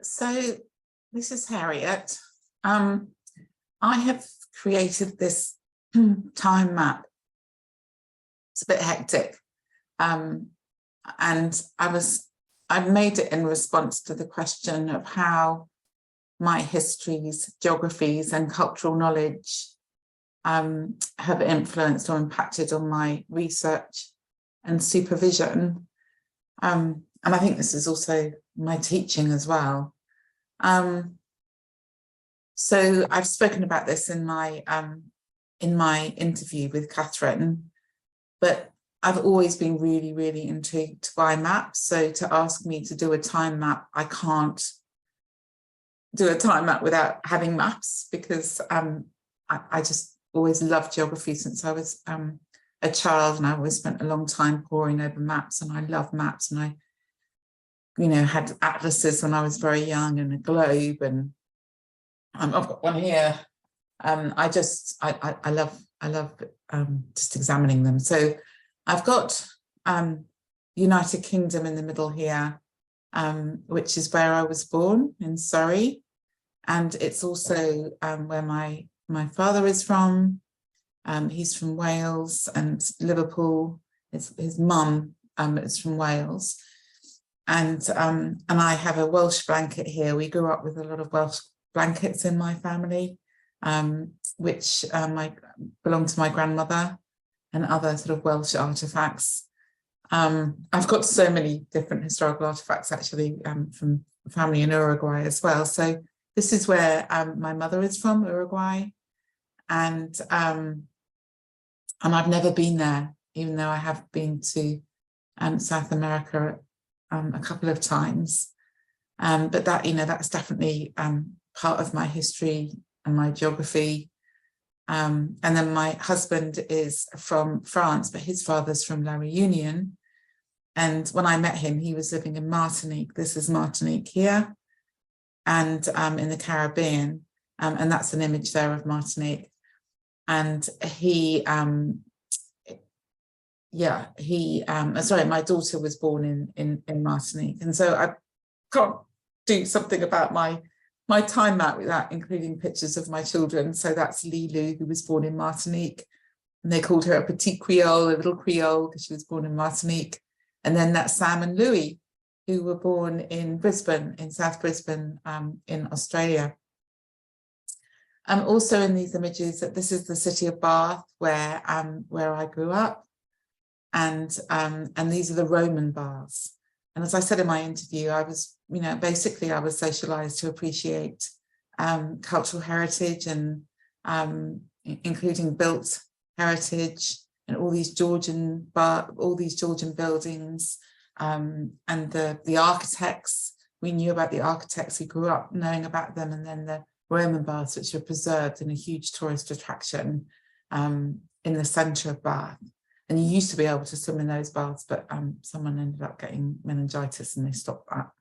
So this is Harriot. I have created this time map. It's a bit hectic. And I made it in response to the question of how my histories, geographies and cultural knowledge have influenced or impacted on my research and supervision. And I think this is also my teaching as well. So I've spoken about this in my interview with Catherine, but I've always been really, really intrigued by maps. So to ask me to do a time map, I can't do a time map without having maps, because I just always loved geography since I was a child, and I always spent a long time poring over maps, and I love maps, and I had atlases when I was very young, and a globe, and I've got one here. I love just examining them. So I've got United Kingdom in the middle here, which is where I was born, in Surrey, and it's also where my father is from. He's from Wales, and Liverpool. His mum is from Wales. And I have a Welsh blanket here. We grew up with a lot of Welsh blankets in my family, which belong to my grandmother, and other sort of Welsh artifacts. I've got so many different historical artifacts actually from family in Uruguay as well. So this is where my mother is from, Uruguay, and I've never been there, even though I have been to South America a couple of times. But that, that's definitely part of my history and my geography. And then my husband is from France, but his father's from La Réunion. And when I met him, he was living in Martinique. This is Martinique here, and in the Caribbean. And that's an image there of Martinique. And sorry, my daughter was born in Martinique. And so I can't do something about my time map without including pictures of my children. So that's Lilu, who was born in Martinique, and they called her a petite Creole, a little Creole, because she was born in Martinique. And then that's Sam and Louis, who were born in Brisbane, in South Brisbane, in Australia. Also in these images, that this is the city of Bath, where I grew up, and these are the Roman baths. And as I said in my interview, I was, basically I was socialized to appreciate cultural heritage, and including built heritage, and all these Georgian buildings, and the architects. We knew about the architects, we grew up knowing about them, and then the Roman baths, which are preserved in a huge tourist attraction in the centre of Bath. And you used to be able to swim in those baths, but someone ended up getting meningitis and they stopped that.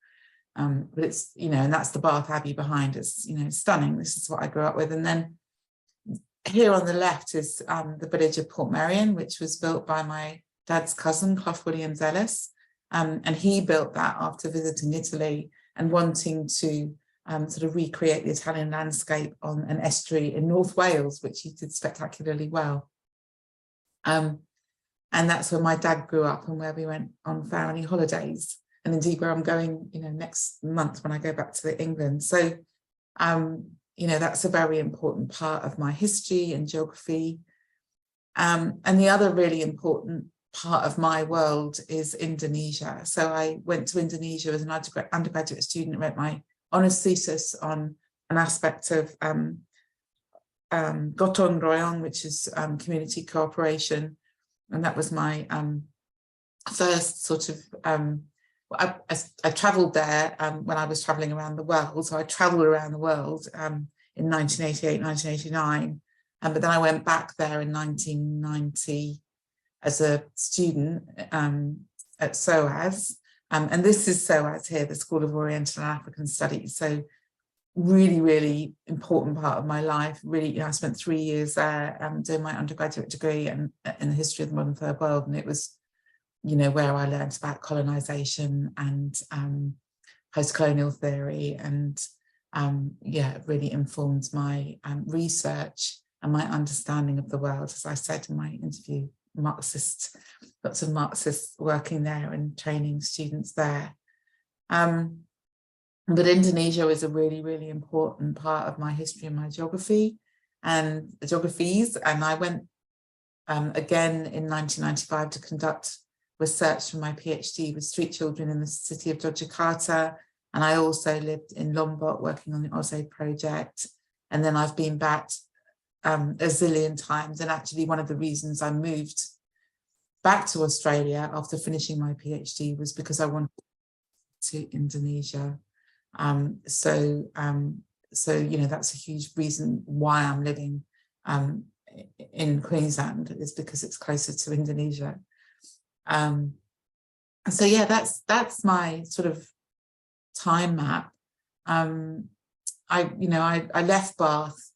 But it's, and that's the Bath Abbey behind. It's, stunning. This is what I grew up with. And then here on the left is the village of Portmeirion, which was built by my dad's cousin, Clough Williams Ellis. And he built that after visiting Italy and wanting to sort of recreate the Italian landscape on an estuary in North Wales, which he did spectacularly well. And that's where my dad grew up, and where we went on family holidays, and indeed where I'm going, next month when I go back to England. So, that's a very important part of my history and geography. And the other really important part of my world is Indonesia. So I went to Indonesia as an undergraduate student, wrote my honours thesis on an aspect of gotong royong, which is community cooperation. And that was my first sort of, I travelled there when I was travelling around the world. So I travelled around the world in 1988, 1989. But then I went back there in 1990 as a student at SOAS. And this is SOAS here, the School of Oriental and African Studies. So really, really important part of my life. Really, I spent 3 years there doing my undergraduate degree in the history of the modern Third World. And it was, where I learned about colonisation and post-colonial theory, and yeah, it really informed my research and my understanding of the world. As I said in my interview, Marxists, lots of Marxists working there and training students there. But Indonesia is a really, really important part of my history and my geography and the geographies. And I went again in 1995 to conduct research for my PhD with street children in the city of Yogyakarta. And I also lived in Lombok working on the OZE project. And then I've been back a zillion times. And actually one of the reasons I moved back to Australia after finishing my PhD was because I wanted to Indonesia. So you know, that's a huge reason why I'm living in Queensland, is because it's closer to Indonesia. So yeah, that's my sort of time map. I left Bath,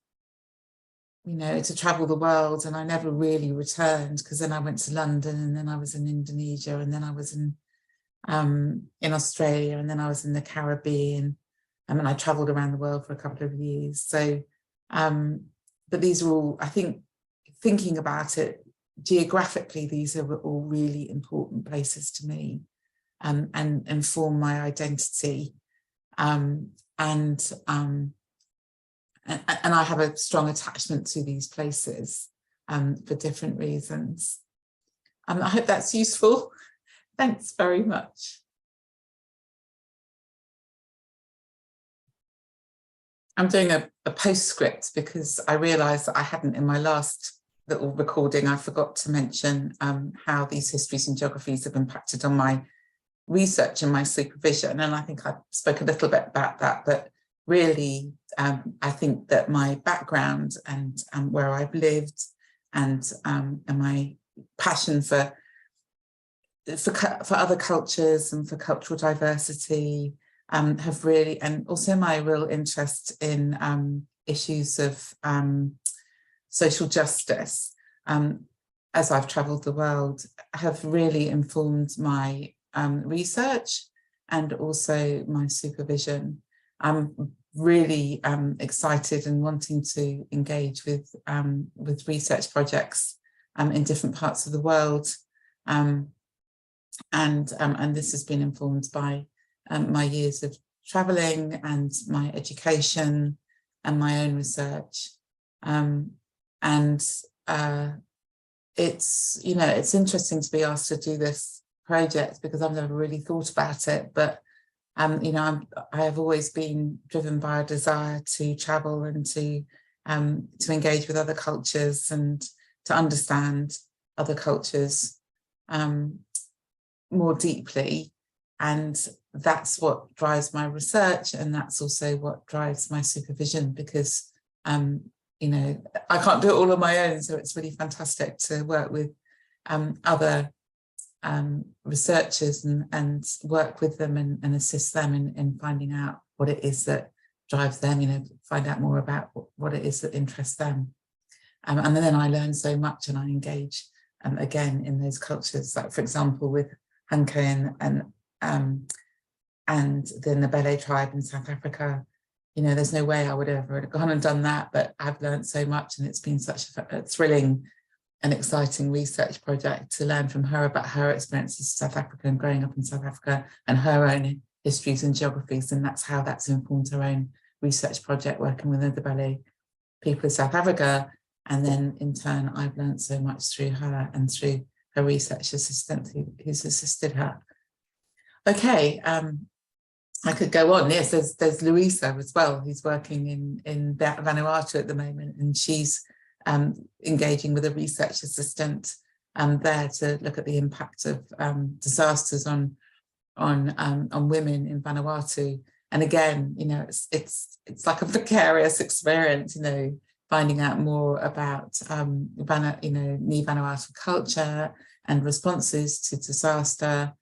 you know, to travel the world, and I never really returned, because then I went to London, and then I was in Indonesia, and then I was in Australia, and then I was in the Caribbean, and then I traveled around the world for a couple of years. So, but these are all, I think, thinking about it geographically, these are all really important places to me, and inform my identity. And I have a strong attachment to these places for different reasons. I hope that's useful. Thanks very much. I'm doing a postscript because I realised that I hadn't, in my last little recording, I forgot to mention how these histories and geographies have impacted on my research and my supervision. And I think I spoke a little bit about that, but really, I think that my background and where I've lived and my passion for other cultures and for cultural diversity have really, and also my real interest in issues of social justice as I've travelled the world, have really informed my research and also my supervision. I'm really excited and wanting to engage with research projects in different parts of the world. And this has been informed by my years of traveling and my education and my own research. It's, you know, it's interesting to be asked to do this project because I've never really thought about it, but you know, I have always been driven by a desire to travel and to engage with other cultures and to understand other cultures more deeply. And that's what drives my research, and that's also what drives my supervision, because you know, I can't do it all on my own, so it's really fantastic to work with other researchers and work with them and assist them in finding out what it is that drives them, you know, find out more about what it is that interests them. And then I learn so much, and I engage again in those cultures, like for example with Hanke and the Ndebele tribe in South Africa. You know, there's no way I would ever have gone and done that, but I've learned so much, and it's been such a thrilling and exciting research project to learn from her about her experiences in South Africa and growing up in South Africa and her own histories and geographies. And that's how that's informed her own research project working with the Ndebele people of South Africa. And then in turn, I've learned so much through her and through her research assistant who's assisted her. Okay, I could go on. Yes, there's Louisa as well, who's working in Vanuatu at the moment, and she's engaging with a research assistant there to look at the impact of disasters on women in Vanuatu. And again, you know, it's like a vicarious experience, you know, finding out more about Ni Vanuatu culture and responses to disaster.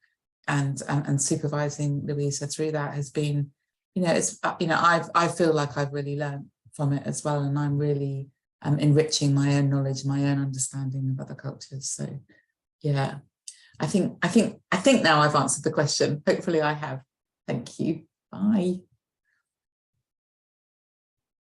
And supervising Louisa through that has been, you know, it's, you know, I feel like I've really learned from it as well, and I'm really enriching my own knowledge, my own understanding of other cultures. So, yeah, I think now I've answered the question. Hopefully, I have. Thank you. Bye.